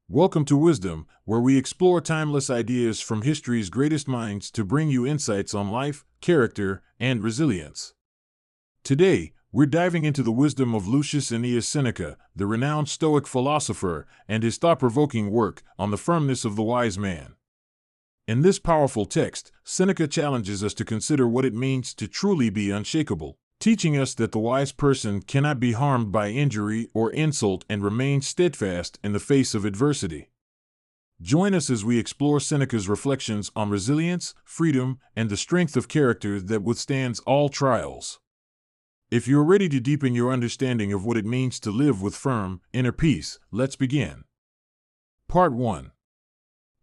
Welcome to Wisdom, where we explore timeless ideas from history's greatest minds to bring you insights on life, character, and resilience. Today, we're diving into the wisdom of Lucius Annaeus Seneca, the renowned Stoic philosopher, and his thought-provoking work, On the Firmness of the Wise Man. In this powerful text, Seneca challenges us to consider what it means to truly be unshakable, teaching us that the wise person cannot be harmed by injury or insult and remain steadfast in the face of adversity. Join us as we explore Seneca's reflections on resilience, freedom, and the strength of character that withstands all trials. If you're ready to deepen your understanding of what it means to live with firm, inner peace, let's begin. Part 1.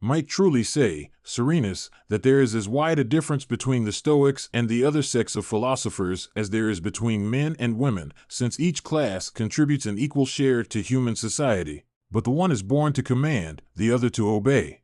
Might truly say, Serenus, that there is as wide a difference between the Stoics and the other sects of philosophers as there is between men and women, since each class contributes an equal share to human society, but the one is born to command, the other to obey.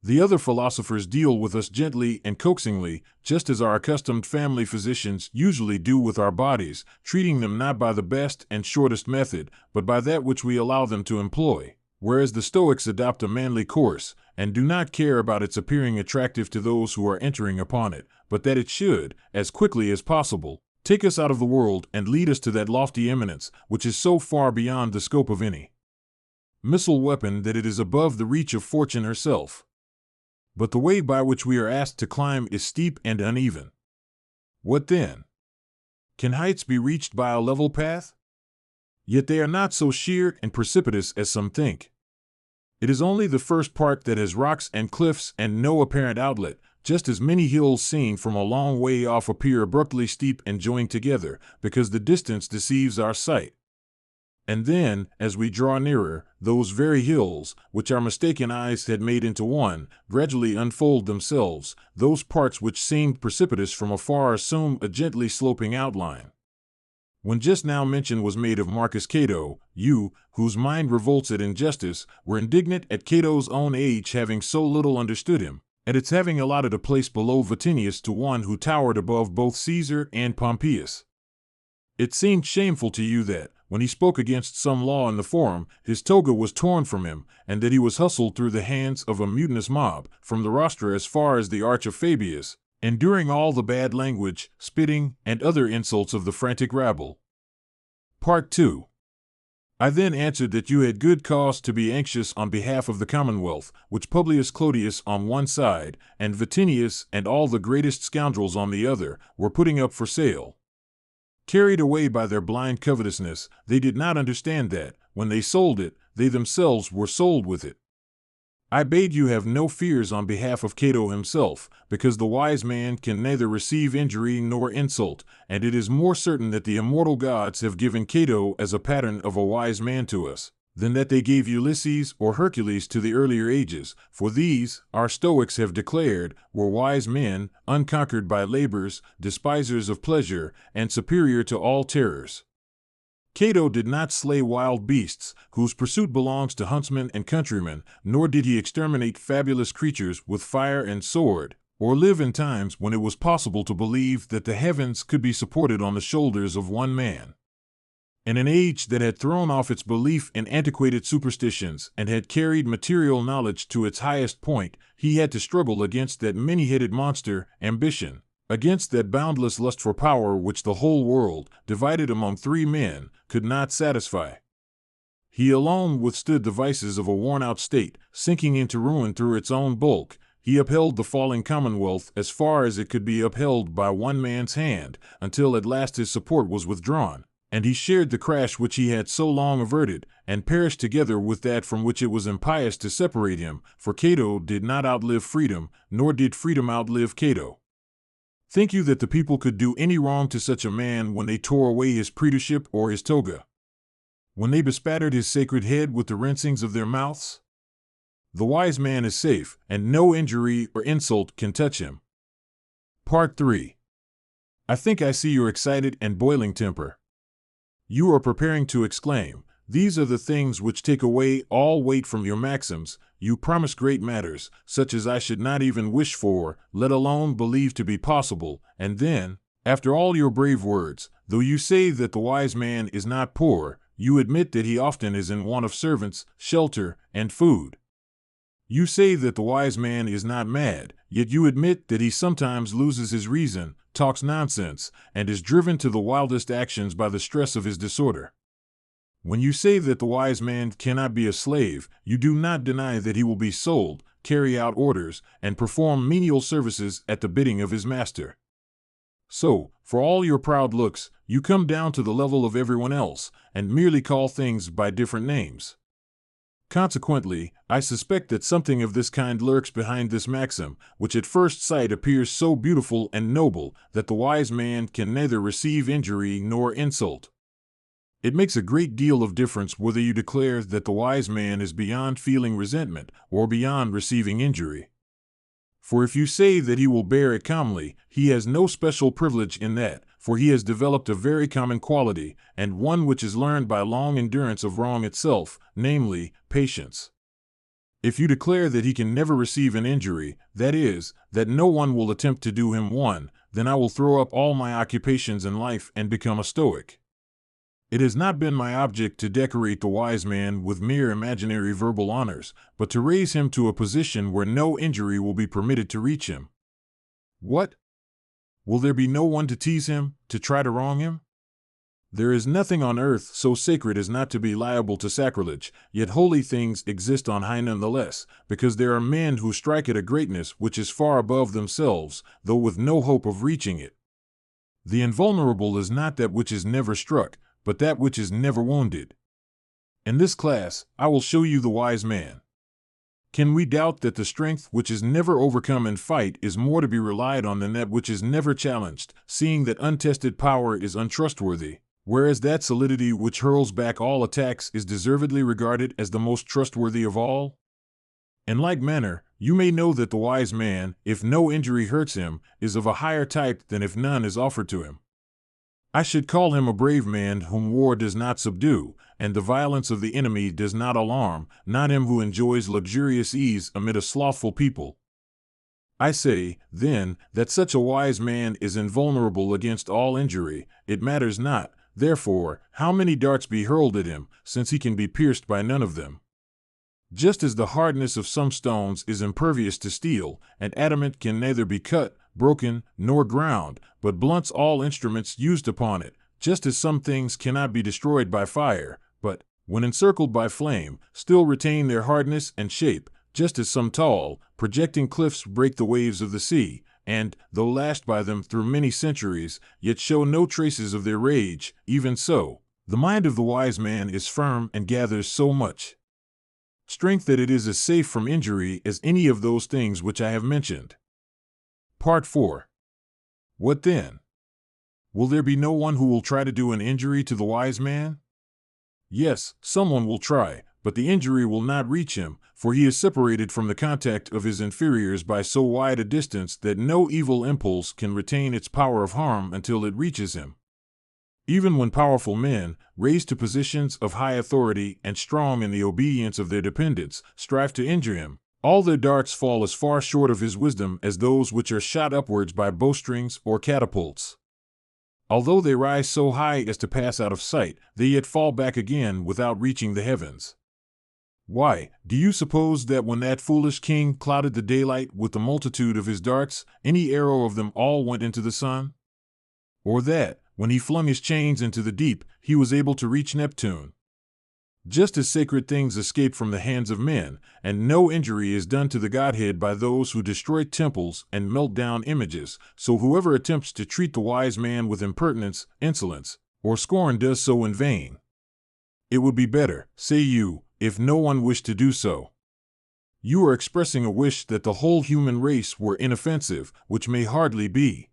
The other philosophers deal with us gently and coaxingly, just as our accustomed family physicians usually do with our bodies, treating them not by the best and shortest method, but by that which we allow them to employ. Whereas the Stoics adopt a manly course, and do not care about its appearing attractive to those who are entering upon it, but that it should, as quickly as possible, take us out of the world and lead us to that lofty eminence which is so far beyond the scope of any missile weapon that it is above the reach of fortune herself. But the way by which we are asked to climb is steep and uneven. What then? Can heights be reached by a level path? Yet they are not so sheer and precipitous as some think. It is only the first part that has rocks and cliffs and no apparent outlet, just as many hills seen from a long way off appear abruptly steep and joined together, because the distance deceives our sight. And then, as we draw nearer, those very hills, which our mistaken eyes had made into one, gradually unfold themselves. Those parts which seemed precipitous from afar assume a gently sloping outline. When just now mention was made of Marcus Cato, you, whose mind revolts at injustice, were indignant at Cato's own age having so little understood him, at its having allotted a place below Vatinius to one who towered above both Caesar and Pompeius. It seemed shameful to you that, when he spoke against some law in the forum, his toga was torn from him, and that he was hustled through the hands of a mutinous mob, from the rostra as far as the Arch of Fabius, enduring all the bad language, spitting, and other insults of the frantic rabble. Part 2. I then answered that you had good cause to be anxious on behalf of the Commonwealth, which Publius Clodius on one side, and Vatinius and all the greatest scoundrels on the other, were putting up for sale. Carried away by their blind covetousness, they did not understand that, when they sold it, they themselves were sold with it. I bade you have no fears on behalf of Cato himself, because the wise man can neither receive injury nor insult, and it is more certain that the immortal gods have given Cato as a pattern of a wise man to us, than that they gave Ulysses or Hercules to the earlier ages, for these, our Stoics have declared, were wise men, unconquered by labors, despisers of pleasure, and superior to all terrors. Cato did not slay wild beasts, whose pursuit belongs to huntsmen and countrymen, nor did he exterminate fabulous creatures with fire and sword, or live in times when it was possible to believe that the heavens could be supported on the shoulders of one man. In an age that had thrown off its belief in antiquated superstitions and had carried material knowledge to its highest point, he had to struggle against that many-headed monster, ambition, against that boundless lust for power which the whole world, divided among three men, could not satisfy. He alone withstood the vices of a worn-out state, sinking into ruin through its own bulk. He upheld the falling commonwealth as far as it could be upheld by one man's hand, until at last his support was withdrawn, and he shared the crash which he had so long averted, and perished together with that from which it was impious to separate him, for Cato did not outlive freedom, nor did freedom outlive Cato. Think you that the people could do any wrong to such a man when they tore away his praetorship or his toga? When they bespattered his sacred head with the rinsings of their mouths? The wise man is safe, and no injury or insult can touch him. Part 3. I think I see your excited and boiling temper. You are preparing to exclaim, "These are the things which take away all weight from your maxims. You promise great matters, such as I should not even wish for, let alone believe to be possible, and then, after all your brave words, though you say that the wise man is not poor, you admit that he often is in want of servants, shelter, and food. You say that the wise man is not mad, yet you admit that he sometimes loses his reason, talks nonsense, and is driven to the wildest actions by the stress of his disorder. When you say that the wise man cannot be a slave, you do not deny that he will be sold, carry out orders, and perform menial services at the bidding of his master. So, for all your proud looks, you come down to the level of everyone else, and merely call things by different names. Consequently, I suspect that something of this kind lurks behind this maxim, which at first sight appears so beautiful and noble that the wise man can neither receive injury nor insult. It makes a great deal of difference whether you declare that the wise man is beyond feeling resentment or beyond receiving injury. For if you say that he will bear it calmly, he has no special privilege in that, for he has developed a very common quality, and one which is learned by long endurance of wrong itself, namely, patience. If you declare that he can never receive an injury, that is, that no one will attempt to do him one, then I will throw up all my occupations in life and become a Stoic. It has not been my object to decorate the wise man with mere imaginary verbal honors, but to raise him to a position where no injury will be permitted to reach him. What? Will there be no one to tease him, to try to wrong him? There is nothing on earth so sacred as not to be liable to sacrilege, yet holy things exist on high nonetheless, because there are men who strike at a greatness which is far above themselves, though with no hope of reaching it. The invulnerable is not that which is never struck, but that which is never wounded. In this class, I will show you the wise man. Can we doubt that the strength which is never overcome in fight is more to be relied on than that which is never challenged, seeing that untested power is untrustworthy, whereas that solidity which hurls back all attacks is deservedly regarded as the most trustworthy of all? In like manner, you may know that the wise man, if no injury hurts him, is of a higher type than if none is offered to him. I should call him a brave man whom war does not subdue, and the violence of the enemy does not alarm, not him who enjoys luxurious ease amid a slothful people. I say, then, that such a wise man is invulnerable against all injury. It matters not, therefore, how many darts be hurled at him, since he can be pierced by none of them. Just as the hardness of some stones is impervious to steel, and adamant can neither be cut, broken, nor ground, but blunts all instruments used upon it, just as some things cannot be destroyed by fire, but, when encircled by flame, still retain their hardness and shape, just as some tall, projecting cliffs break the waves of the sea, and, though lashed by them through many centuries, yet show no traces of their rage, even so, the mind of the wise man is firm and gathers so much strength that it is as safe from injury as any of those things which I have mentioned. Part 4. What then? Will there be no one who will try to do an injury to the wise man? Yes, someone will try, but the injury will not reach him, for he is separated from the contact of his inferiors by so wide a distance that no evil impulse can retain its power of harm until it reaches him. Even when powerful men, raised to positions of high authority and strong in the obedience of their dependents, strive to injure him, all their darts fall as far short of his wisdom as those which are shot upwards by bowstrings or catapults. Although they rise so high as to pass out of sight, they yet fall back again without reaching the heavens. Why, do you suppose that when that foolish king clouded the daylight with the multitude of his darts, any arrow of them all went into the sun? Or that, when he flung his chains into the deep, he was able to reach Neptune? Just as sacred things escape from the hands of men, and no injury is done to the Godhead by those who destroy temples and melt down images, so whoever attempts to treat the wise man with impertinence, insolence, or scorn does so in vain. It would be better, say you, if no one wished to do so. You are expressing a wish that the whole human race were inoffensive, which may hardly be.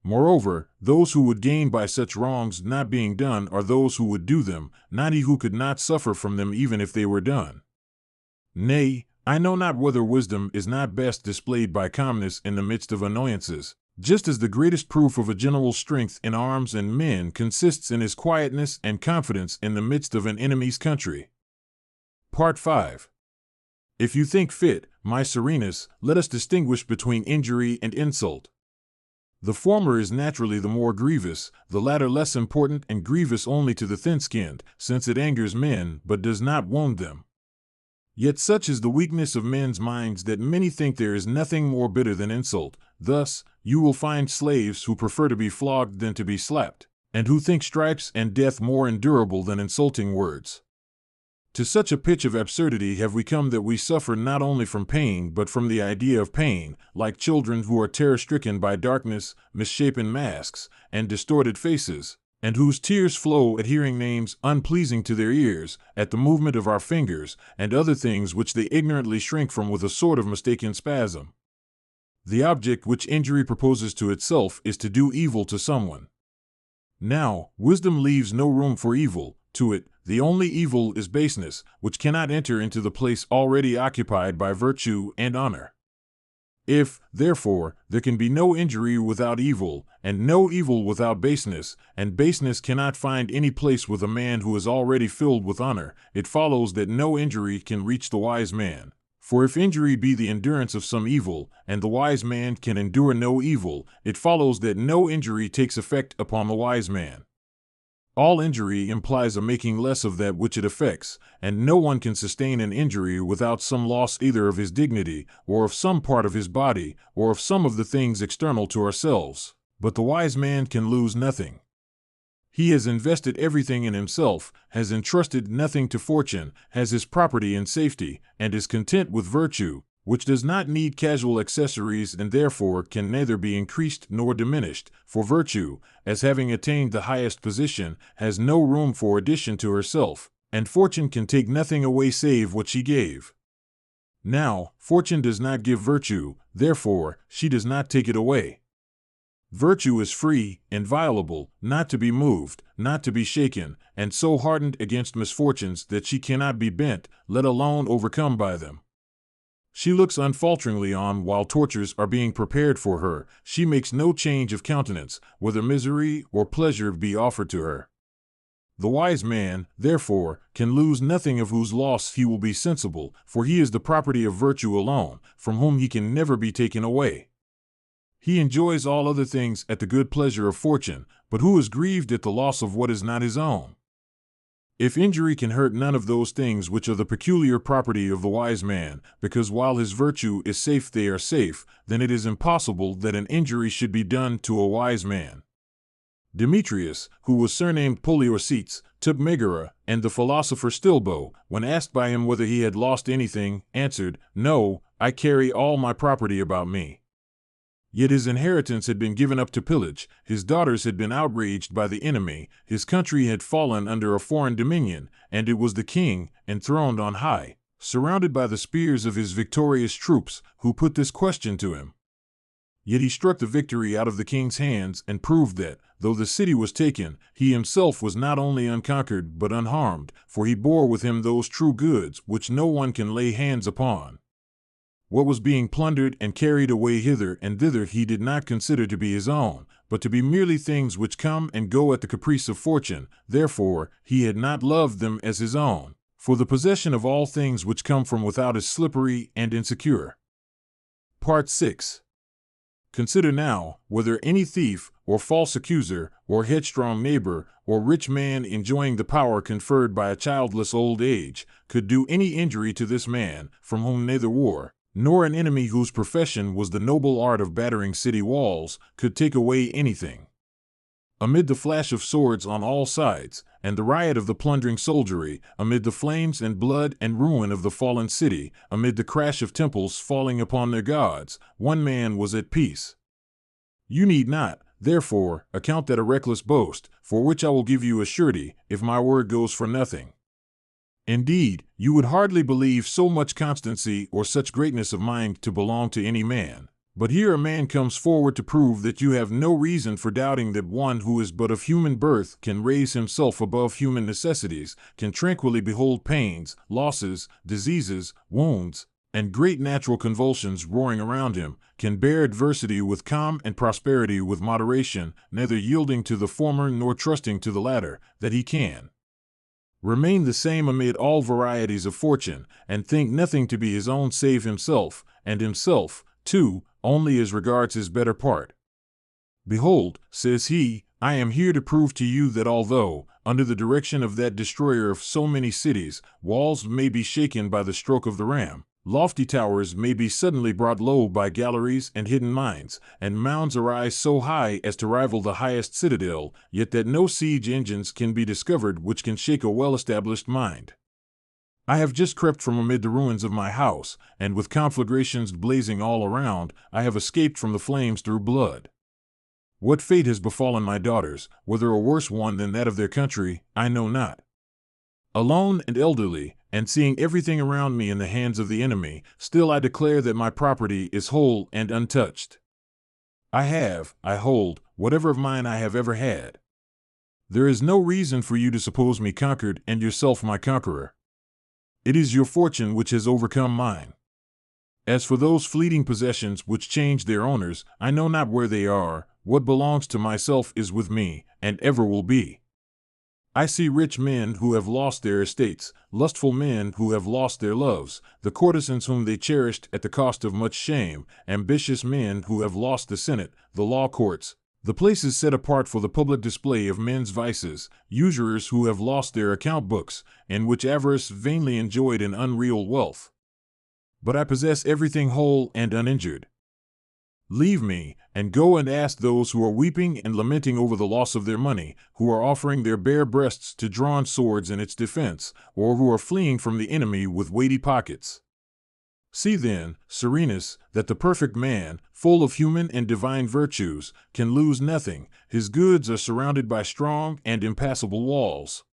Moreover, those who would gain by such wrongs not being done are those who would do them, not he who could not suffer from them even if they were done. Nay, I know not whether wisdom is not best displayed by calmness in the midst of annoyances, just as the greatest proof of a general's strength in arms and men consists in his quietness and confidence in the midst of an enemy's country. Part 5. If you think fit, my Serenus, let us distinguish between injury and insult. The former is naturally the more grievous, the latter less important and grievous only to the thin-skinned, since it angers men but does not wound them. Yet such is the weakness of men's minds that many think there is nothing more bitter than insult. Thus, you will find slaves who prefer to be flogged than to be slapped, and who think stripes and death more endurable than insulting words. To such a pitch of absurdity have we come that we suffer not only from pain but from the idea of pain, like children who are terror-stricken by darkness, misshapen masks, and distorted faces, and whose tears flow at hearing names unpleasing to their ears, at the movement of our fingers, and other things which they ignorantly shrink from with a sort of mistaken spasm. The object which injury proposes to itself is to do evil to someone. Now, wisdom leaves no room for evil. To it, the only evil is baseness, which cannot enter into the place already occupied by virtue and honor. If, therefore, there can be no injury without evil, and no evil without baseness, and baseness cannot find any place with a man who is already filled with honor, it follows that no injury can reach the wise man. For if injury be the endurance of some evil, and the wise man can endure no evil, it follows that no injury takes effect upon the wise man. All injury implies a making less of that which it affects, and no one can sustain an injury without some loss either of his dignity, or of some part of his body, or of some of the things external to ourselves. But the wise man can lose nothing. He has invested everything in himself, has entrusted nothing to fortune, has his property in safety, and is content with virtue, which does not need casual accessories and therefore can neither be increased nor diminished, for virtue, as having attained the highest position, has no room for addition to herself, and fortune can take nothing away save what she gave. Now, fortune does not give virtue, therefore, she does not take it away. Virtue is free, inviolable, not to be moved, not to be shaken, and so hardened against misfortunes that she cannot be bent, let alone overcome by them. She looks unfalteringly on while tortures are being prepared for her. She makes no change of countenance, whether misery or pleasure be offered to her. The wise man, therefore, can lose nothing of whose loss he will be sensible, for he is the property of virtue alone, from whom he can never be taken away. He enjoys all other things at the good pleasure of fortune, but who is grieved at the loss of what is not his own? If injury can hurt none of those things which are the peculiar property of the wise man, because while his virtue is safe they are safe, then it is impossible that an injury should be done to a wise man. Demetrius, who was surnamed Poliorcetes, took Megara, and the philosopher Stilbo, when asked by him whether he had lost anything, answered, "No, I carry all my property about me." Yet his inheritance had been given up to pillage, his daughters had been outraged by the enemy, his country had fallen under a foreign dominion, and it was the king, enthroned on high, surrounded by the spears of his victorious troops, who put this question to him. Yet he struck the victory out of the king's hands and proved that, though the city was taken, he himself was not only unconquered but unharmed, for he bore with him those true goods which no one can lay hands upon. What was being plundered and carried away hither and thither he did not consider to be his own, but to be merely things which come and go at the caprice of fortune. Therefore, he had not loved them as his own, for the possession of all things which come from without is slippery and insecure. Part 6. Consider now, whether any thief, or false accuser, or headstrong neighbor, or rich man enjoying the power conferred by a childless old age, could do any injury to this man, from whom neither war, nor an enemy whose profession was the noble art of battering city walls, could take away anything. Amid the flash of swords on all sides, and the riot of the plundering soldiery, amid the flames and blood and ruin of the fallen city, amid the crash of temples falling upon their gods, one man was at peace. You need not, therefore, account that a reckless boast, for which I will give you a surety, if my word goes for nothing. Indeed, you would hardly believe so much constancy or such greatness of mind to belong to any man. But here a man comes forward to prove that you have no reason for doubting that one who is but of human birth can raise himself above human necessities, can tranquilly behold pains, losses, diseases, wounds, and great natural convulsions roaring around him, can bear adversity with calm and prosperity with moderation, neither yielding to the former nor trusting to the latter, that he can remain the same amid all varieties of fortune, and think nothing to be his own save himself, and himself, too, only as regards his better part. Behold, says he, I am here to prove to you that although, under the direction of that destroyer of so many cities, walls may be shaken by the stroke of the ram, lofty towers may be suddenly brought low by galleries and hidden mines, and mounds arise so high as to rival the highest citadel, yet that no siege engines can be discovered which can shake a well-established mind. I have just crept from amid the ruins of my house, and with conflagrations blazing all around, I have escaped from the flames through blood. What fate has befallen my daughters, whether a worse one than that of their country, I know not. Alone and elderly, and seeing everything around me in the hands of the enemy, still I declare that my property is whole and untouched. I hold, whatever of mine I have ever had. There is no reason for you to suppose me conquered and yourself my conqueror. It is your fortune which has overcome mine. As for those fleeting possessions which change their owners, I know not where they are. What belongs to myself is with me, and ever will be. I see rich men who have lost their estates, lustful men who have lost their loves, the courtesans whom they cherished at the cost of much shame, ambitious men who have lost the Senate, the law courts, the places set apart for the public display of men's vices, usurers who have lost their account books, in which avarice vainly enjoyed an unreal wealth. But I possess everything whole and uninjured. Leave me, and go and ask those who are weeping and lamenting over the loss of their money, who are offering their bare breasts to drawn swords in its defense, or who are fleeing from the enemy with weighty pockets. See then, Serenus, that the perfect man, full of human and divine virtues, can lose nothing. His goods are surrounded by strong and impassable walls.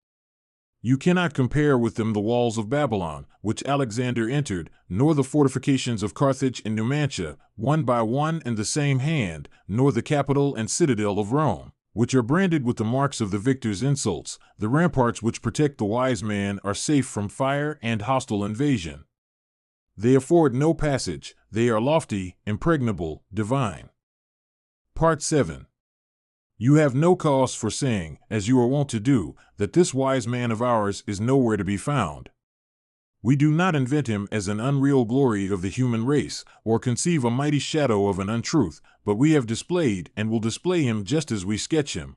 You cannot compare with them the walls of Babylon, which Alexander entered, nor the fortifications of Carthage and Numantia, one by one and the same hand, nor the capital and citadel of Rome, which are branded with the marks of the victor's insults. The ramparts which protect the wise man are safe from fire and hostile invasion. They afford no passage, they are lofty, impregnable, divine. Part 7. You have no cause for saying, as you are wont to do, that this wise man of ours is nowhere to be found. We do not invent him as an unreal glory of the human race, or conceive a mighty shadow of an untruth, but we have displayed and will display him just as we sketch him.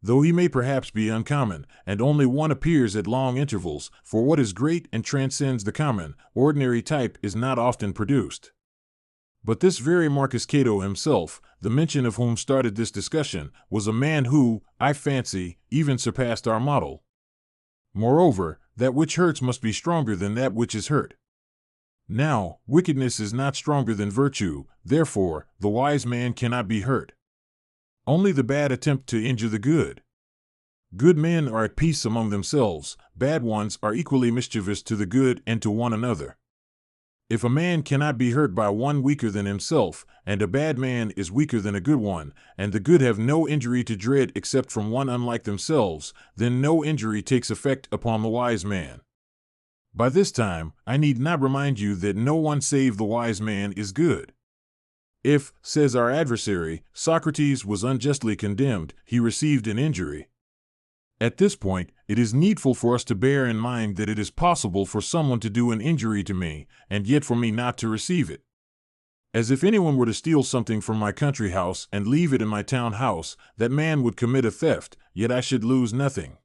Though he may perhaps be uncommon, and only one appears at long intervals, for what is great and transcends the common, ordinary type is not often produced. But this very Marcus Cato himself, the mention of whom started this discussion, was a man who, I fancy, even surpassed our model. Moreover, that which hurts must be stronger than that which is hurt. Now, wickedness is not stronger than virtue, therefore, the wise man cannot be hurt. Only the bad attempt to injure the good. Good men are at peace among themselves, bad ones are equally mischievous to the good and to one another. If a man cannot be hurt by one weaker than himself, and a bad man is weaker than a good one, and the good have no injury to dread except from one unlike themselves, then no injury takes effect upon the wise man. By this time, I need not remind you that no one save the wise man is good. If, says our adversary, Socrates was unjustly condemned, he received an injury. At this point, it is needful for us to bear in mind that it is possible for someone to do an injury to me, and yet for me not to receive it. As if anyone were to steal something from my country house and leave it in my town house, that man would commit a theft, yet I should lose nothing.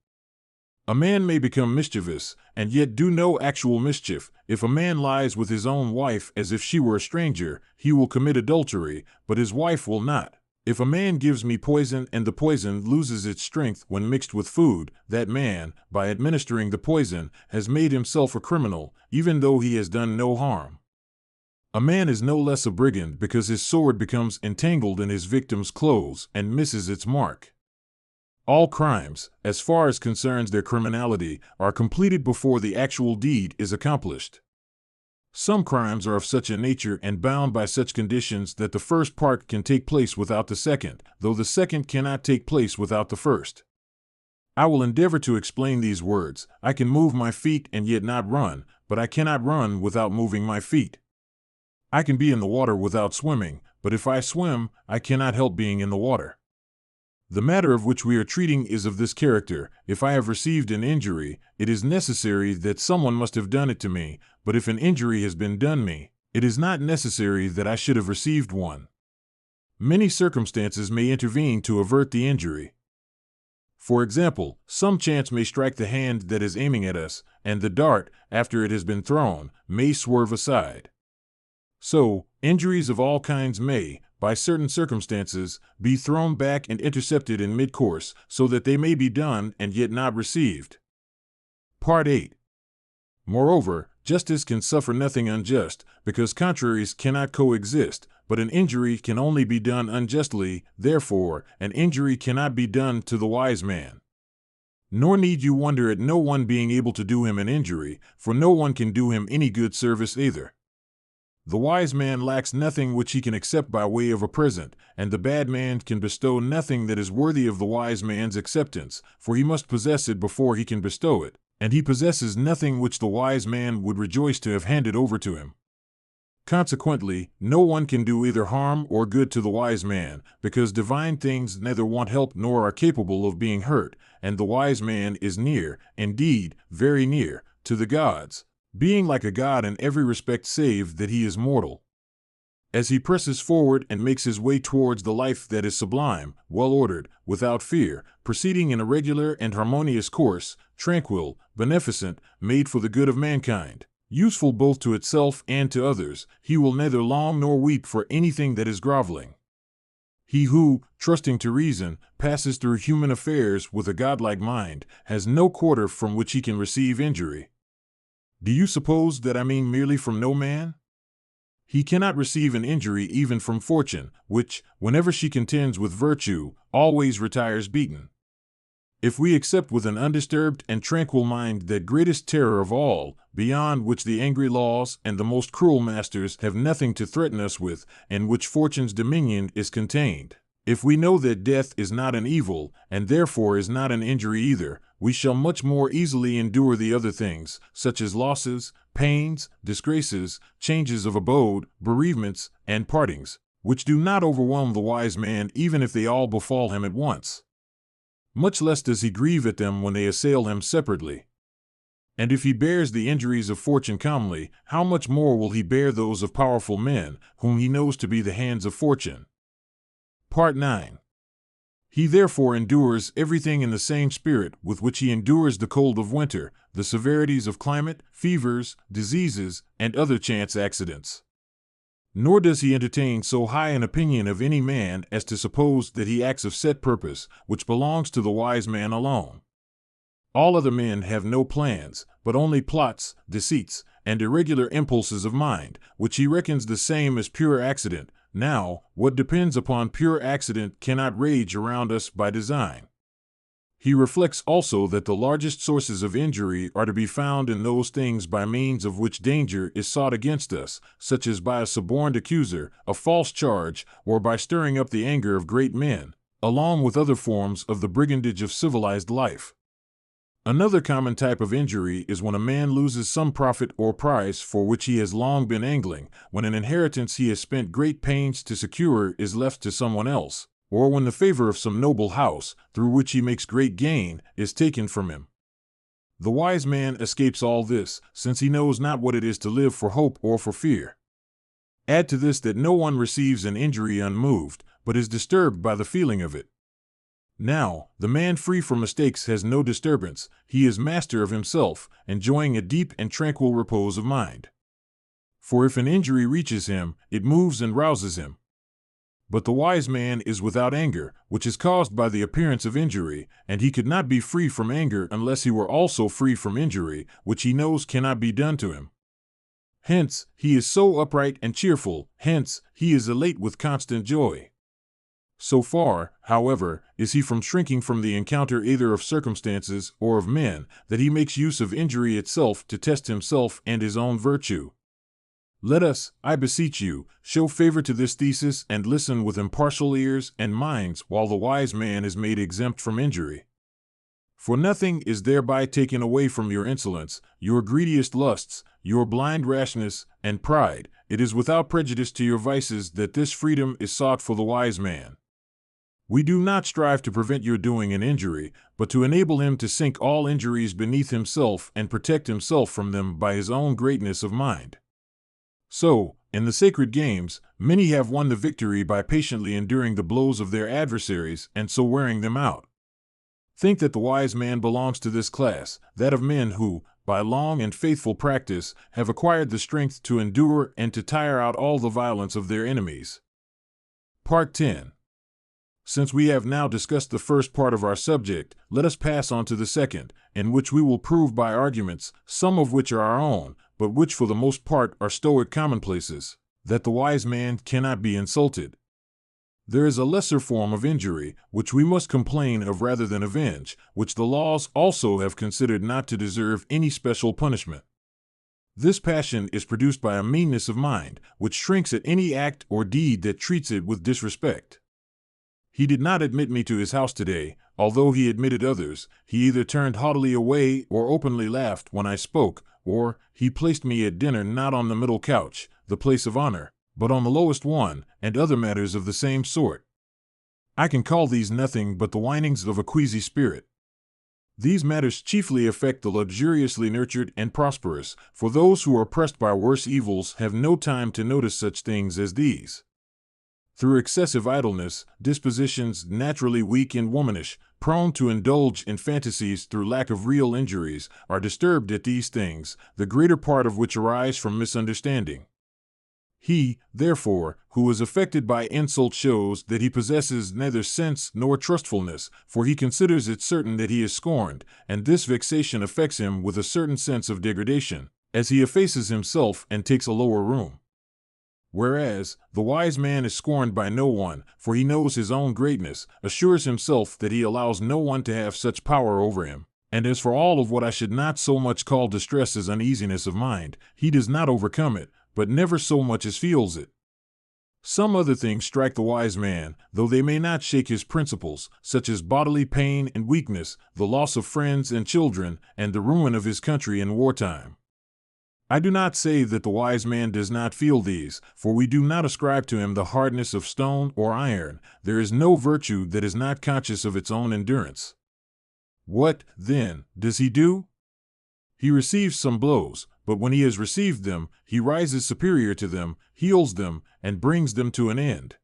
A man may become mischievous, and yet do no actual mischief. If a man lies with his own wife as if she were a stranger, he will commit adultery, but his wife will not. If a man gives me poison and the poison loses its strength when mixed with food, that man, by administering the poison, has made himself a criminal, even though he has done no harm. A man is no less a brigand because his sword becomes entangled in his victim's clothes and misses its mark. All crimes, as far as concerns their criminality, are completed before the actual deed is accomplished. Some crimes are of such a nature and bound by such conditions that the first part can take place without the second, though the second cannot take place without the first. I will endeavor to explain these words. I can move my feet and yet not run, but I cannot run without moving my feet. I can be in the water without swimming, but if I swim, I cannot help being in the water. The matter of which we are treating is of this character. If I have received an injury, it is necessary that someone must have done it to me, but if an injury has been done me, it is not necessary that I should have received one. Many circumstances may intervene to avert the injury. For example, some chance may strike the hand that is aiming at us, and the dart, after it has been thrown, may swerve aside. So, injuries of all kinds may, by certain circumstances, be thrown back and intercepted in mid-course, so that they may be done and yet not received. Part 8. Moreover, justice can suffer nothing unjust, because contraries cannot coexist, but an injury can only be done unjustly. Therefore, an injury cannot be done to the wise man. Nor need you wonder at no one being able to do him an injury, for no one can do him any good service either. The wise man lacks nothing which he can accept by way of a present, and the bad man can bestow nothing that is worthy of the wise man's acceptance, for he must possess it before he can bestow it, and he possesses nothing which the wise man would rejoice to have handed over to him. Consequently, no one can do either harm or good to the wise man, because divine things neither want help nor are capable of being hurt, and the wise man is near, indeed, very near, to the gods, being like a god in every respect save that he is mortal. As he presses forward and makes his way towards the life that is sublime, well-ordered, without fear, proceeding in a regular and harmonious course, tranquil, beneficent, made for the good of mankind, useful both to itself and to others, he will neither long nor weep for anything that is groveling. He who, trusting to reason, passes through human affairs with a godlike mind, has no quarter from which he can receive injury. Do you suppose that I mean merely from no man? He cannot receive an injury even from fortune, which, whenever she contends with virtue, always retires beaten. If we accept with an undisturbed and tranquil mind that greatest terror of all, beyond which the angry laws and the most cruel masters have nothing to threaten us with, and which fortune's dominion is contained, if we know that death is not an evil, and therefore is not an injury either, we shall much more easily endure the other things, such as losses, pains, disgraces, changes of abode, bereavements, and partings, which do not overwhelm the wise man even if they all befall him at once. Much less does he grieve at them when they assail him separately. And if he bears the injuries of fortune calmly, how much more will he bear those of powerful men, whom he knows to be the hands of fortune? Part 9. He therefore endures everything in the same spirit with which he endures the cold of winter, the severities of climate, fevers, diseases, and other chance accidents. Nor does he entertain so high an opinion of any man as to suppose that he acts of set purpose, which belongs to the wise man alone. All other men have no plans, but only plots, deceits, and irregular impulses of mind, which he reckons the same as pure accident. Now, what depends upon pure accident cannot rage around us by design. He reflects also that the largest sources of injury are to be found in those things by means of which danger is sought against us, such as by a suborned accuser, a false charge, or by stirring up the anger of great men, along with other forms of the brigandage of civilized life. Another common type of injury is when a man loses some profit or prize for which he has long been angling, when an inheritance he has spent great pains to secure is left to someone else, or when the favor of some noble house, through which he makes great gain, is taken from him. The wise man escapes all this, since he knows not what it is to live for hope or for fear. Add to this that no one receives an injury unmoved, but is disturbed by the feeling of it. Now, the man free from mistakes has no disturbance, he is master of himself, enjoying a deep and tranquil repose of mind. For if an injury reaches him, it moves and rouses him. But the wise man is without anger, which is caused by the appearance of injury, and he could not be free from anger unless he were also free from injury, which he knows cannot be done to him. Hence, he is so upright and cheerful, hence, he is elate with constant joy. So far, however, is he from shrinking from the encounter either of circumstances or of men, that he makes use of injury itself to test himself and his own virtue. Let us, I beseech you, show favor to this thesis and listen with impartial ears and minds while the wise man is made exempt from injury. For nothing is thereby taken away from your insolence, your greediest lusts, your blind rashness, and pride. It is without prejudice to your vices that this freedom is sought for the wise man. We do not strive to prevent your doing an injury, but to enable him to sink all injuries beneath himself and protect himself from them by his own greatness of mind. So, In the sacred games, many have won the victory by patiently enduring the blows of their adversaries and so wearing them out. Think that the wise man belongs to this class, that of men who, by long and faithful practice, have acquired the strength to endure and to tire out all the violence of their enemies. Part 10. Since we have now discussed the first part of our subject, let us pass on to the second, in which we will prove by arguments, some of which are our own, but which for the most part are Stoic commonplaces, that the wise man cannot be insulted. There is a lesser form of injury, which we must complain of rather than avenge, which the laws also have considered not to deserve any special punishment. This passion is produced by a meanness of mind, which shrinks at any act or deed that treats it with disrespect. He did not admit me to his house today, although he admitted others. He either turned haughtily away or openly laughed when I spoke, or he placed me at dinner not on the middle couch, the place of honor, but on the lowest one, and other matters of the same sort. I can call these nothing but the whinings of a queasy spirit. These matters chiefly affect the luxuriously nurtured and prosperous, for those who are pressed by worse evils have no time to notice such things as these. Through excessive idleness, dispositions naturally weak and womanish, prone to indulge in fantasies through lack of real injuries, are disturbed at these things, the greater part of which arise from misunderstanding. He, therefore, who is affected by insult shows that he possesses neither sense nor trustfulness, for he considers it certain that he is scorned, and this vexation affects him with a certain sense of degradation, as he effaces himself and takes a lower room. Whereas, the wise man is scorned by no one, for he knows his own greatness, assures himself that he allows no one to have such power over him, and as for all of what I should not so much call distress as uneasiness of mind, he does not overcome it, but never so much as feels it. Some other things strike the wise man, though they may not shake his principles, such as bodily pain and weakness, the loss of friends and children, and the ruin of his country in wartime. I do not say that the wise man does not feel these, for we do not ascribe to him the hardness of stone or iron. There is no virtue that is not conscious of its own endurance. What, then, does he do? He receives some blows, but when he has received them, he rises superior to them, heals them, and brings them to an end.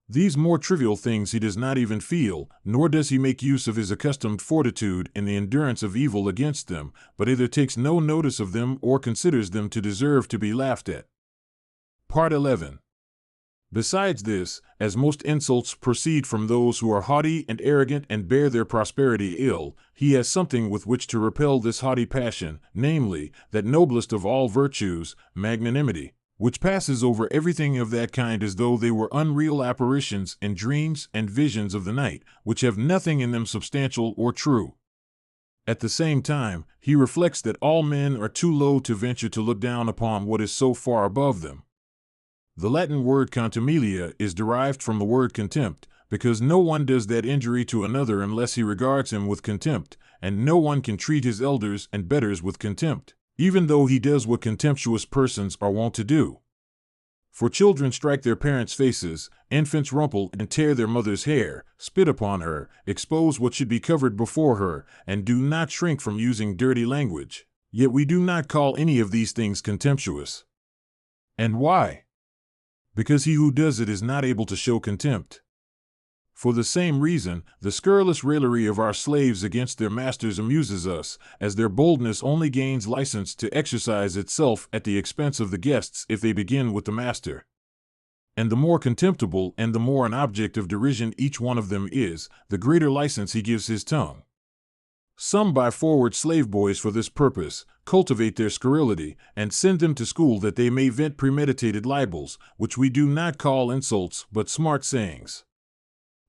These more trivial things he does not even feel, nor does he make use of his accustomed fortitude in the endurance of evil against them, but either takes no notice of them or considers them to deserve to be laughed at. Part 11. Besides this, as most insults proceed from those who are haughty and arrogant and bear their prosperity ill, he has something with which to repel this haughty passion, namely, that noblest of all virtues, magnanimity, which passes over everything of that kind as though they were unreal apparitions and dreams and visions of the night, which have nothing in them substantial or true. At the same time, he reflects that all men are too low to venture to look down upon what is so far above them. The Latin word contumelia is derived from the word contempt, because no one does that injury to another unless he regards him with contempt, and no one can treat his elders and betters with contempt, even though he does what contemptuous persons are wont to do. For children strike their parents' faces, infants rumple and tear their mother's hair, spit upon her, expose what should be covered before her, and do not shrink from using dirty language. Yet we do not call any of these things contemptuous. And why? Because he who does it is not able to show contempt. For the same reason, the scurrilous raillery of our slaves against their masters amuses us, as their boldness only gains license to exercise itself at the expense of the guests if they begin with the master. And the more contemptible and the more an object of derision each one of them is, the greater license he gives his tongue. Some buy forward slave boys for this purpose, cultivate their scurrility, and send them to school that they may vent premeditated libels, which we do not call insults but smart sayings.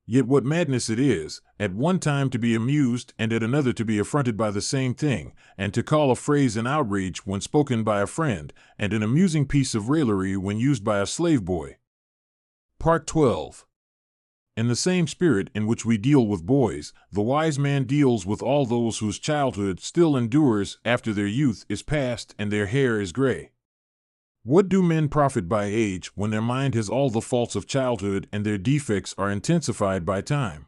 Yet what madness it is, at one time to be amused and at another to be affronted by the same thing, and to call a phrase an outrage when spoken by a friend, and an amusing piece of raillery when used by a slave boy. Part 12. In the same spirit in which we deal with boys, the wise man deals with all those whose childhood still endures after their youth is past and their hair is gray. What do men profit by age when their mind has all the faults of childhood and their defects are intensified by time?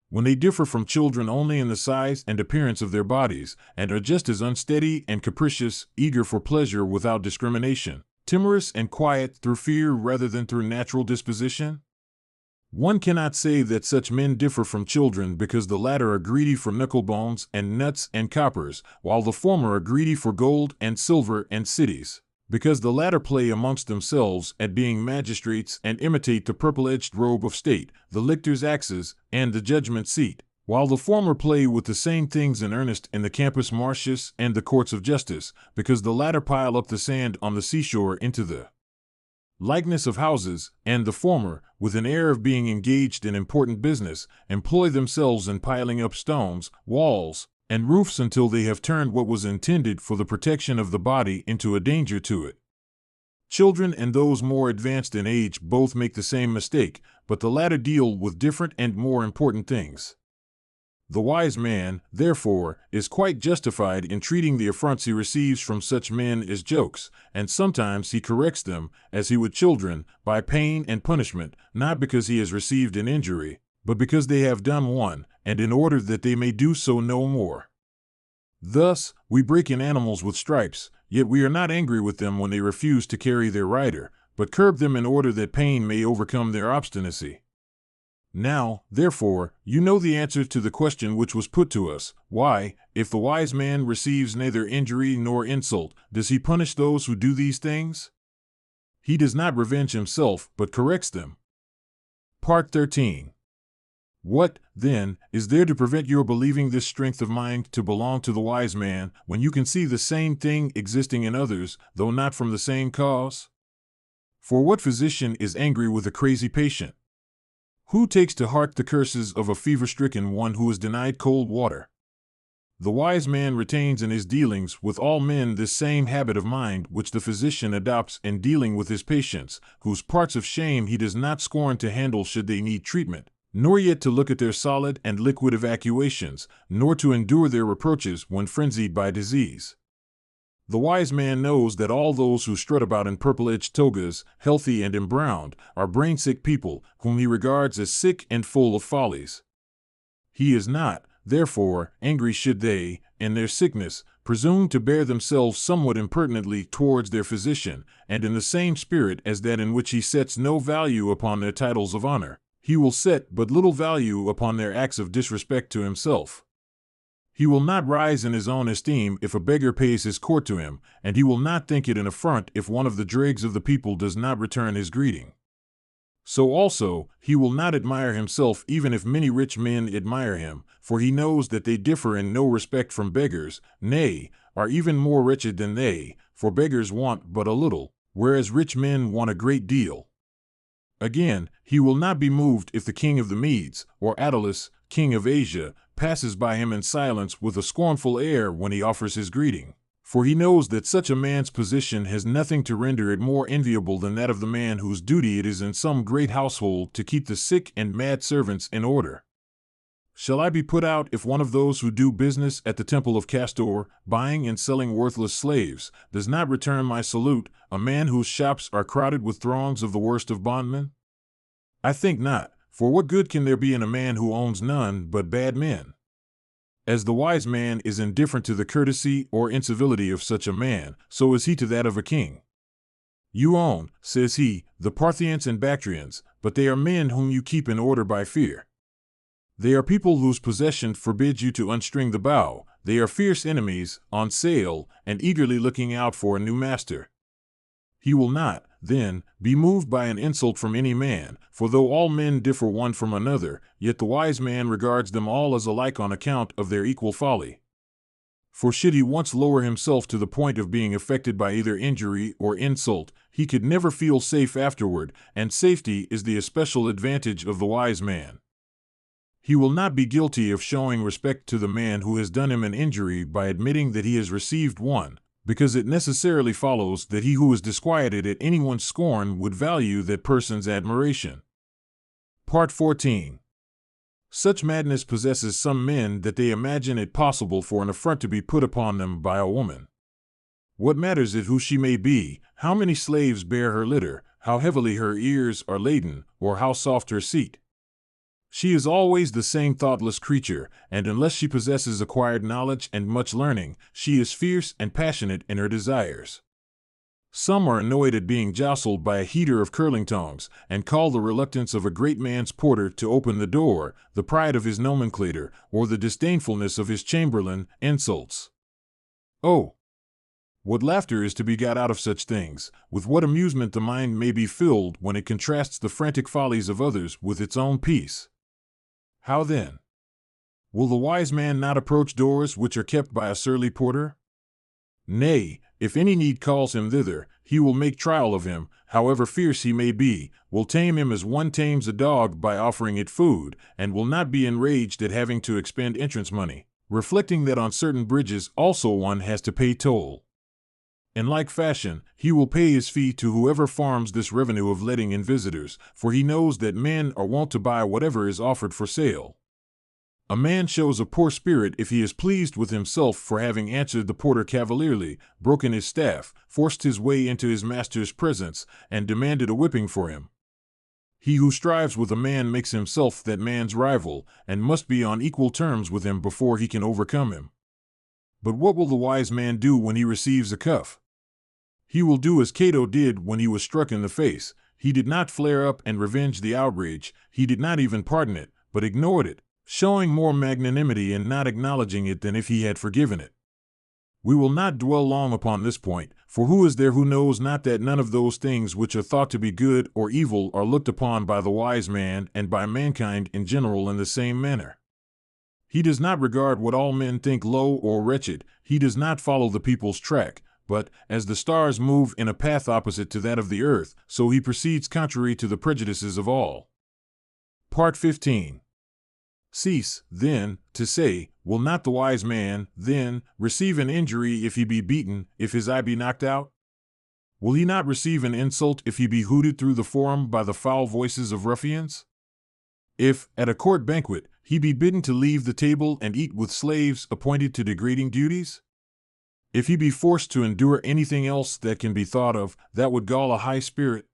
When they differ from children only in the size and appearance of their bodies, and are just as unsteady and capricious, eager for pleasure without discrimination, timorous and quiet through fear rather than through natural disposition? One cannot say that such men differ from children, because the latter are greedy for knucklebones and nuts and coppers, while the former are greedy for gold and silver and cities, because the latter play amongst themselves at being magistrates and imitate the purple-edged robe of state, the lictor's axes, and the judgment seat, while the former play with the same things in earnest in the campus martius and the courts of justice, because the latter pile up the sand on the seashore into the likeness of houses, and the former, with an air of being engaged in important business, employ themselves in piling up stones, walls, and roofs until they have turned what was intended for the protection of the body into a danger to it. Children and those more advanced in age both make the same mistake, but the latter deal with different and more important things. The wise man, therefore, is quite justified in treating the affronts he receives from such men as jokes, and sometimes he corrects them, as he would children, by pain and punishment, not because he has received an injury, but because they have done one, and in order that they may do so no more. Thus, we break in animals with stripes, yet we are not angry with them when they refuse to carry their rider, but curb them in order that pain may overcome their obstinacy. Now, therefore, you know the answer to the question which was put to us: why, if the wise man receives neither injury nor insult, does he punish those who do these things? He does not revenge himself, but corrects them. Part 13. What, then, is there to prevent your believing this strength of mind to belong to the wise man, when you can see the same thing existing in others, though not from the same cause? For what physician is angry with a crazy patient? Who takes to heart the curses of a fever-stricken one who is denied cold water? The wise man retains in his dealings with all men this same habit of mind which the physician adopts in dealing with his patients, whose parts of shame he does not scorn to handle should they need treatment, nor yet to look at their solid and liquid evacuations, nor to endure their reproaches when frenzied by disease. The wise man knows that all those who strut about in purple-edged togas, healthy and embrowned, are brain-sick people, whom he regards as sick and full of follies. He is not, therefore, angry should they, in their sickness, presume to bear themselves somewhat impertinently towards their physician, and in the same spirit as that in which he sets no value upon their titles of honor, he will set but little value upon their acts of disrespect to himself. He will not rise in his own esteem if a beggar pays his court to him, and he will not think it an affront if one of the dregs of the people does not return his greeting. So also, he will not admire himself even if many rich men admire him, for he knows that they differ in no respect from beggars, nay, are even more wretched than they, for beggars want but a little, whereas rich men want a great deal. Again, he will not be moved if the king of the Medes, or Attalus, king of Asia, passes by him in silence with a scornful air when he offers his greeting, for he knows that such a man's position has nothing to render it more enviable than that of the man whose duty it is in some great household to keep the sick and mad servants in order. Shall I be put out if one of those who do business at the temple of Castor, buying and selling worthless slaves, does not return my salute, a man whose shops are crowded with throngs of the worst of bondmen? I think not, for what good can there be in a man who owns none but bad men? As the wise man is indifferent to the courtesy or incivility of such a man, so is he to that of a king. You own, says he, the Parthians and Bactrians, but they are men whom you keep in order by fear. They are people whose possession forbids you to unstring the bow. They are fierce enemies, on sale, and eagerly looking out for a new master. He will not, then, be moved by an insult from any man, for though all men differ one from another, yet the wise man regards them all as alike on account of their equal folly. For should he once lower himself to the point of being affected by either injury or insult, he could never feel safe afterward, and safety is the especial advantage of the wise man. He will not be guilty of showing respect to the man who has done him an injury by admitting that he has received one, because it necessarily follows that he who is disquieted at anyone's scorn would value that person's admiration. Part 14. Such madness possesses some men that they imagine it possible for an affront to be put upon them by a woman. What matters it who she may be, how many slaves bear her litter, how heavily her ears are laden, or how soft her seat? She is always the same thoughtless creature, and unless she possesses acquired knowledge and much learning, she is fierce and passionate in her desires. Some are annoyed at being jostled by a heater of curling tongs, and call the reluctance of a great man's porter to open the door, the pride of his nomenclator, or the disdainfulness of his chamberlain, insults. Oh! What laughter is to be got out of such things, with what amusement the mind may be filled when it contrasts the frantic follies of others with its own peace. How then? Will the wise man not approach doors which are kept by a surly porter? Nay, if any need calls him thither, he will make trial of him, however fierce he may be, will tame him as one tames a dog by offering it food, and will not be enraged at having to expend entrance money, reflecting that on certain bridges also one has to pay toll. In like fashion, he will pay his fee to whoever farms this revenue of letting in visitors, for he knows that men are wont to buy whatever is offered for sale. A man shows a poor spirit if he is pleased with himself for having answered the porter cavalierly, broken his staff, forced his way into his master's presence, and demanded a whipping for him. He who strives with a man makes himself that man's rival, and must be on equal terms with him before he can overcome him. But what will the wise man do when he receives a cuff? He will do as Cato did when he was struck in the face. He did not flare up and revenge the outrage, he did not even pardon it, but ignored it, showing more magnanimity in not acknowledging it than if he had forgiven it. We will not dwell long upon this point, for who is there who knows not that none of those things which are thought to be good or evil are looked upon by the wise man and by mankind in general in the same manner? He does not regard what all men think low or wretched, he does not follow the people's track, but, as the stars move in a path opposite to that of the earth, so he proceeds contrary to the prejudices of all. Part 15. Cease, then, to say, will not the wise man, then, receive an injury if he be beaten, if his eye be knocked out? Will he not receive an insult if he be hooted through the forum by the foul voices of ruffians? If, at a court banquet, he be bidden to leave the table and eat with slaves appointed to degrading duties? If he be forced to endure anything else that can be thought of, that would gall a high spirit.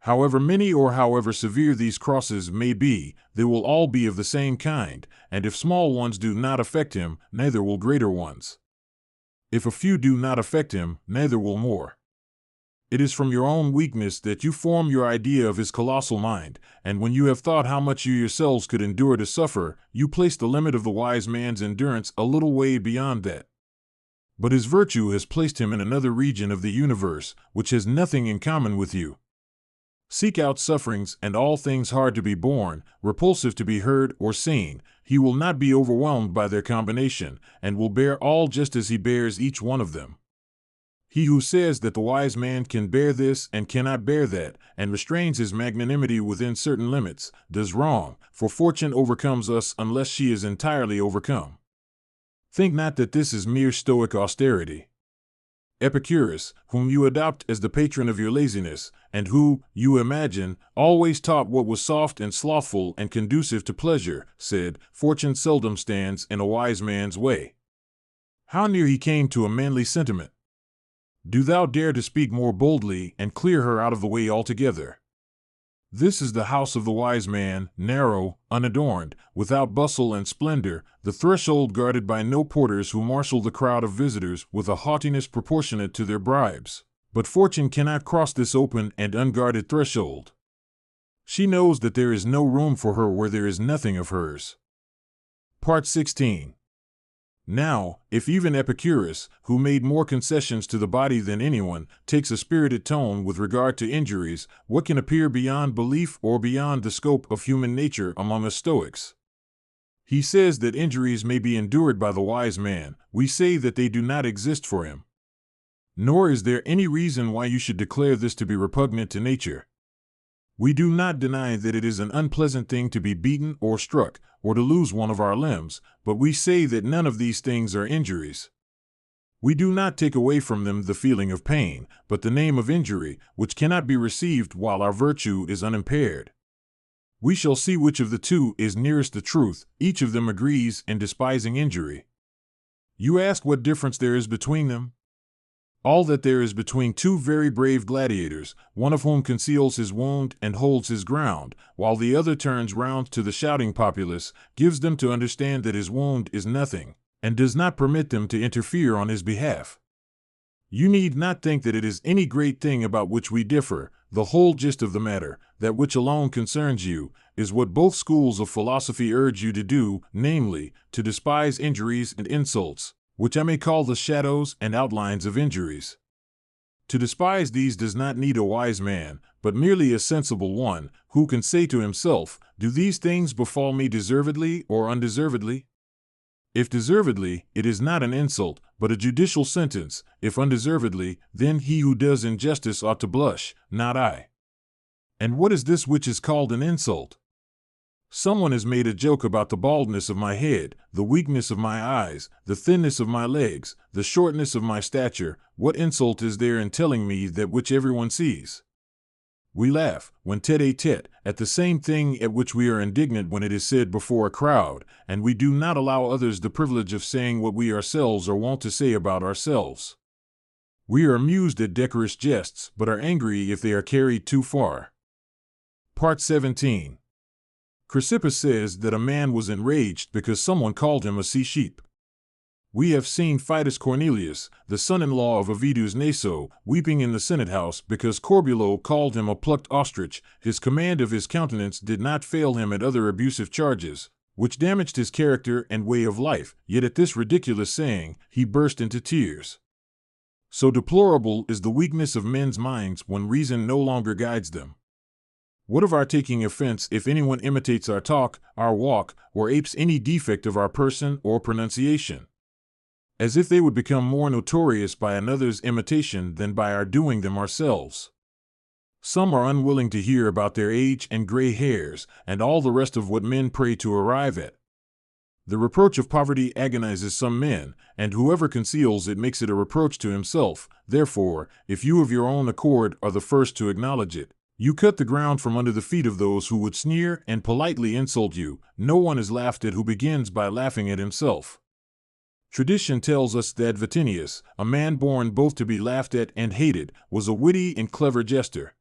However many or however severe these crosses may be, they will all be of the same kind, and if small ones do not affect him, neither will greater ones. If a few do not affect him, neither will more. It is from your own weakness that you form your idea of his colossal mind, and when you have thought how much you yourselves could endure to suffer, you place the limit of the wise man's endurance a little way beyond that. But his virtue has placed him in another region of the universe, which has nothing in common with you. Seek out sufferings and all things hard to be borne, repulsive to be heard or seen. He will not be overwhelmed by their combination, and will bear all just as he bears each one of them. He who says that the wise man can bear this and cannot bear that, and restrains his magnanimity within certain limits, does wrong, for fortune overcomes us unless she is entirely overcome. Think not that this is mere Stoic austerity. Epicurus, whom you adopt as the patron of your laziness, and who, you imagine, always taught what was soft and slothful and conducive to pleasure, said, "Fortune seldom stands in a wise man's way." How near he came to a manly sentiment! Do thou dare to speak more boldly and clear her out of the way altogether. This is the house of the wise man, narrow, unadorned, without bustle and splendor, the threshold guarded by no porters who marshal the crowd of visitors with a haughtiness proportionate to their bribes. But fortune cannot cross this open and unguarded threshold. She knows that there is no room for her where there is nothing of hers. Part 16. Now, if even Epicurus, who made more concessions to the body than anyone, takes a spirited tone with regard to injuries, what can appear beyond belief or beyond the scope of human nature among the Stoics? He says that injuries may be endured by the wise man. We say that they do not exist for him. Nor is there any reason why you should declare this to be repugnant to nature. We do not deny that it is an unpleasant thing to be beaten or struck, or to lose one of our limbs, but we say that none of these things are injuries. We do not take away from them the feeling of pain, but the name of injury, which cannot be received while our virtue is unimpaired. We shall see which of the two is nearest the truth. Each of them agrees in despising injury. You ask what difference there is between them? All that there is between two very brave gladiators, one of whom conceals his wound and holds his ground, while the other turns round to the shouting populace, gives them to understand that his wound is nothing, and does not permit them to interfere on his behalf. You need not think that it is any great thing about which we differ. The whole gist of the matter, that which alone concerns you, is what both schools of philosophy urge you to do, namely, to despise injuries and insults, which I may call the shadows and outlines of injuries. To despise these does not need a wise man, but merely a sensible one, who can say to himself, "Do these things befall me deservedly or undeservedly?" If deservedly, it is not an insult, but a judicial sentence. If undeservedly, then he who does injustice ought to blush, not I. And what is this which is called an insult? Someone has made a joke about the baldness of my head, the weakness of my eyes, the thinness of my legs, the shortness of my stature. What insult is there in telling me that which everyone sees? We laugh, when tête-à-tête, at the same thing at which we are indignant when it is said before a crowd, and we do not allow others the privilege of saying what we ourselves are wont to say about ourselves. We are amused at decorous jests, but are angry if they are carried too far. Part 17. Chrysippus says that a man was enraged because someone called him a sea-sheep. We have seen Fidus Cornelius, the son-in-law of Avidius Naso, weeping in the Senate house because Corbulo called him a plucked ostrich. His command of his countenance did not fail him at other abusive charges, which damaged his character and way of life, yet at this ridiculous saying, he burst into tears. So deplorable is the weakness of men's minds when reason no longer guides them. What of our taking offense if anyone imitates our talk, our walk, or apes any defect of our person or pronunciation? As if they would become more notorious by another's imitation than by our doing them ourselves. Some are unwilling to hear about their age and gray hairs, and all the rest of what men pray to arrive at. The reproach of poverty agonizes some men, and whoever conceals it makes it a reproach to himself. Therefore, if you of your own accord are the first to acknowledge it, you cut the ground from under the feet of those who would sneer and politely insult you. No one is laughed at who begins by laughing at himself. Tradition tells us that Vatinius, a man born both to be laughed at and hated, was a witty and clever jester.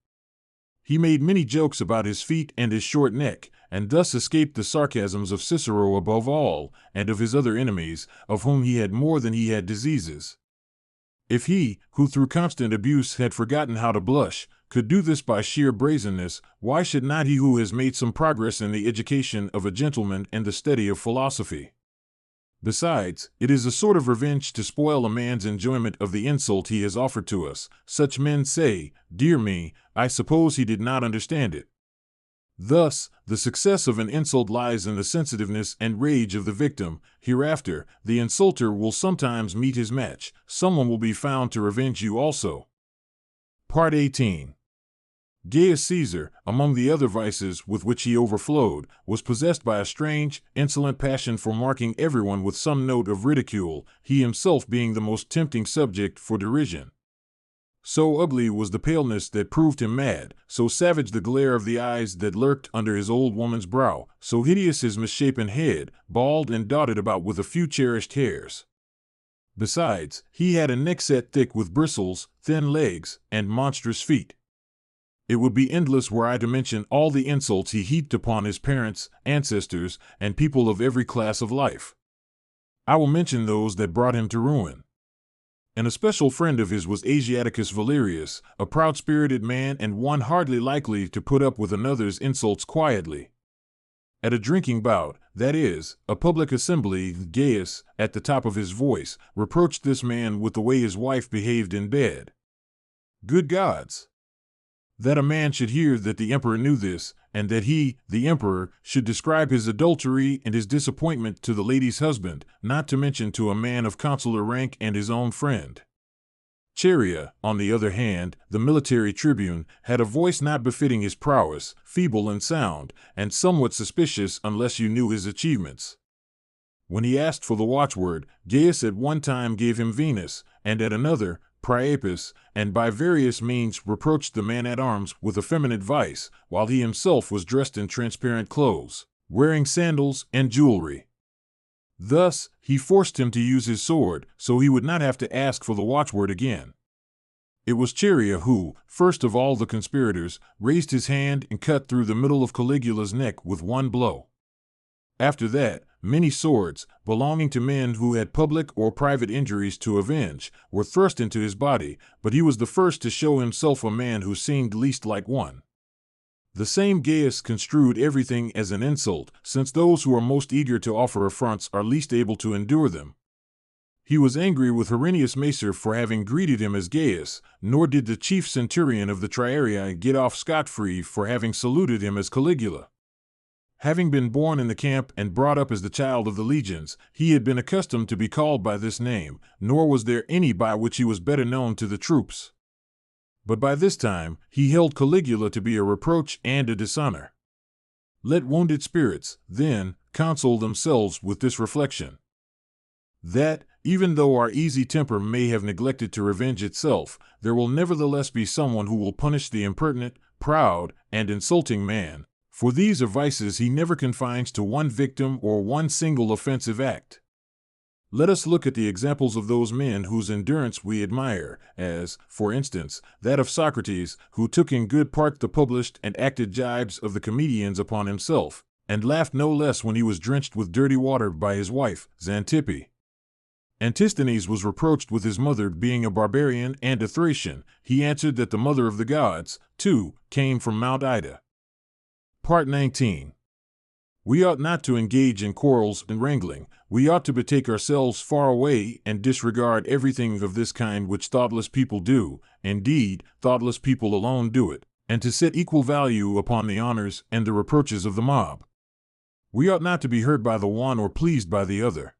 He made many jokes about his feet and his short neck, and thus escaped the sarcasms of Cicero above all, and of his other enemies, of whom he had more than he had diseases. If he, who through constant abuse had forgotten how to blush, could do this by sheer brazenness, why should not he who has made some progress in the education of a gentleman and the study of philosophy? Besides, it is a sort of revenge to spoil a man's enjoyment of the insult he has offered to us. Such men say, "Dear me, I suppose he did not understand it." Thus, the success of an insult lies in the sensitiveness and rage of the victim. Hereafter, the insulter will sometimes meet his match. Someone will be found to revenge you also. Part 18. Gaius Caesar, among the other vices with which he overflowed, was possessed by a strange, insolent passion for marking everyone with some note of ridicule, he himself being the most tempting subject for derision. So ugly was the paleness that proved him mad, so savage the glare of the eyes that lurked under his old woman's brow, so hideous his misshapen head, bald and dotted about with a few cherished hairs. Besides, he had a neck set thick with bristles, thin legs, and monstrous feet. It would be endless were I to mention all the insults he heaped upon his parents, ancestors, and people of every class of life. I will mention those that brought him to ruin. An especial friend of his was Asiaticus Valerius, a proud-spirited man and one hardly likely to put up with another's insults quietly. At a drinking bout, that is, a public assembly, Gaius, at the top of his voice, reproached this man with the way his wife behaved in bed. Good gods! That a man should hear that the emperor knew this, and that he, the emperor, should describe his adultery and his disappointment to the lady's husband, not to mention to a man of consular rank and his own friend. Chaerea, on the other hand, the military tribune, had a voice not befitting his prowess, feeble and sound, and somewhat suspicious unless you knew his achievements. When he asked for the watchword, Gaius at one time gave him Venus, and at another, Priapus, and by various means reproached the man-at-arms with effeminate vice, while he himself was dressed in transparent clothes, wearing sandals and jewelry. Thus, he forced him to use his sword, so he would not have to ask for the watchword again. It was Chaerea who, first of all the conspirators, raised his hand and cut through the middle of Caligula's neck with one blow. After that, many swords, belonging to men who had public or private injuries to avenge, were thrust into his body, but he was the first to show himself a man who seemed least like one. The same Gaius construed everything as an insult, since those who are most eager to offer affronts are least able to endure them. He was angry with Herennius Macer for having greeted him as Gaius, nor did the chief centurion of the Triarii get off scot-free for having saluted him as Caligula. Having been born in the camp and brought up as the child of the legions, he had been accustomed to be called by this name, nor was there any by which he was better known to the troops. But by this time, he held Caligula to be a reproach and a dishonor. Let wounded spirits, then, console themselves with this reflection: that, even though our easy temper may have neglected to revenge itself, there will nevertheless be someone who will punish the impertinent, proud, and insulting man. For these are vices he never confines to one victim or one single offensive act. Let us look at the examples of those men whose endurance we admire, as, for instance, that of Socrates, who took in good part the published and acted jibes of the comedians upon himself, and laughed no less when he was drenched with dirty water by his wife, Xanthippe. Antisthenes was reproached with his mother being a barbarian and a Thracian. He answered that the mother of the gods, too, came from Mount Ida. Part 19. We ought not to engage in quarrels and wrangling. We ought to betake ourselves far away and disregard everything of this kind which thoughtless people do. Indeed, thoughtless people alone do it, and to set equal value upon the honors and the reproaches of the mob. We ought not to be hurt by the one or pleased by the other.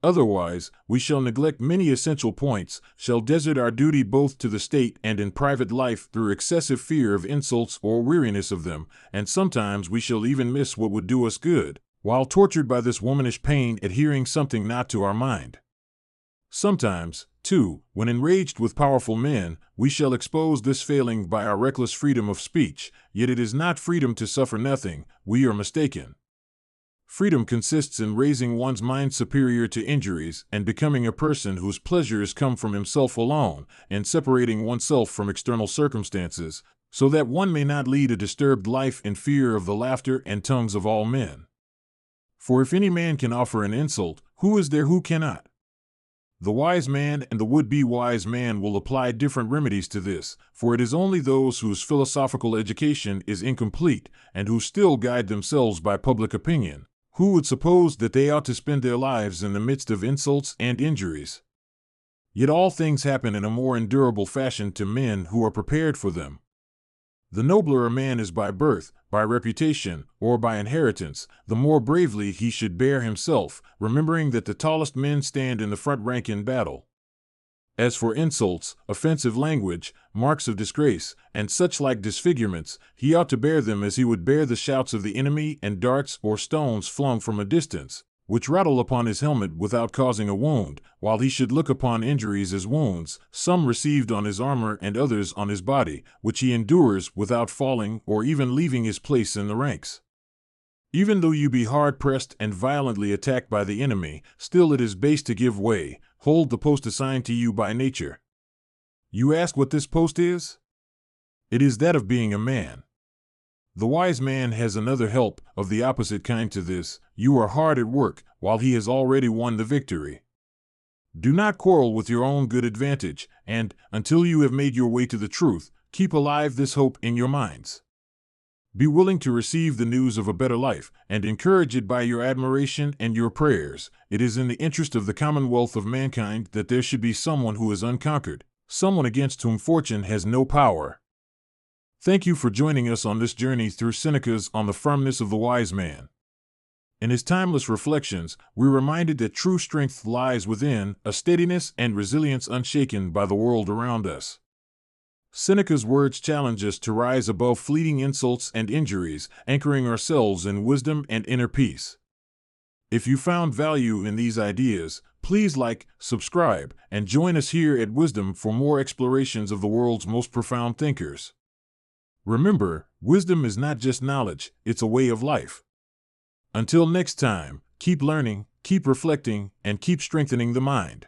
Otherwise, we shall neglect many essential points, shall desert our duty both to the state and in private life through excessive fear of insults or weariness of them, and sometimes we shall even miss what would do us good, while tortured by this womanish pain at hearing something not to our mind. Sometimes, too, when enraged with powerful men, we shall expose this failing by our reckless freedom of speech, yet it is not freedom to suffer nothing. We are mistaken. Freedom consists in raising one's mind superior to injuries and becoming a person whose pleasures come from himself alone, and separating oneself from external circumstances, so that one may not lead a disturbed life in fear of the laughter and tongues of all men. For if any man can offer an insult, who is there who cannot? The wise man and the would-be wise man will apply different remedies to this, for it is only those whose philosophical education is incomplete, and who still guide themselves by public opinion, who would suppose that they ought to spend their lives in the midst of insults and injuries. Yet all things happen in a more endurable fashion to men who are prepared for them. The nobler a man is by birth, by reputation, or by inheritance, the more bravely he should bear himself, remembering that the tallest men stand in the front rank in battle. As for insults, offensive language, marks of disgrace, and such like disfigurements, he ought to bear them as he would bear the shouts of the enemy and darts or stones flung from a distance, which rattle upon his helmet without causing a wound, while he should look upon injuries as wounds, some received on his armor and others on his body, which he endures without falling or even leaving his place in the ranks. Even though you be hard-pressed and violently attacked by the enemy, still it is base to give way. Hold the post assigned to you by nature. You ask what this post is? It is that of being a man. The wise man has another help, of the opposite kind to this. You are hard at work, while he has already won the victory. Do not quarrel with your own good advantage, and, until you have made your way to the truth, keep alive this hope in your minds. Be willing to receive the news of a better life, and encourage it by your admiration and your prayers. It is in the interest of the commonwealth of mankind that there should be someone who is unconquered, someone against whom fortune has no power. Thank you for joining us on this journey through Seneca's On the Firmness of the Wise Man. In his timeless reflections, we're reminded that true strength lies within, a steadiness and resilience unshaken by the world around us. Seneca's words challenge us to rise above fleeting insults and injuries, anchoring ourselves in wisdom and inner peace. If you found value in these ideas, please like, subscribe, and join us here at Wisdom for more explorations of the world's most profound thinkers. Remember, wisdom is not just knowledge, it's a way of life. Until next time, keep learning, keep reflecting, and keep strengthening the mind.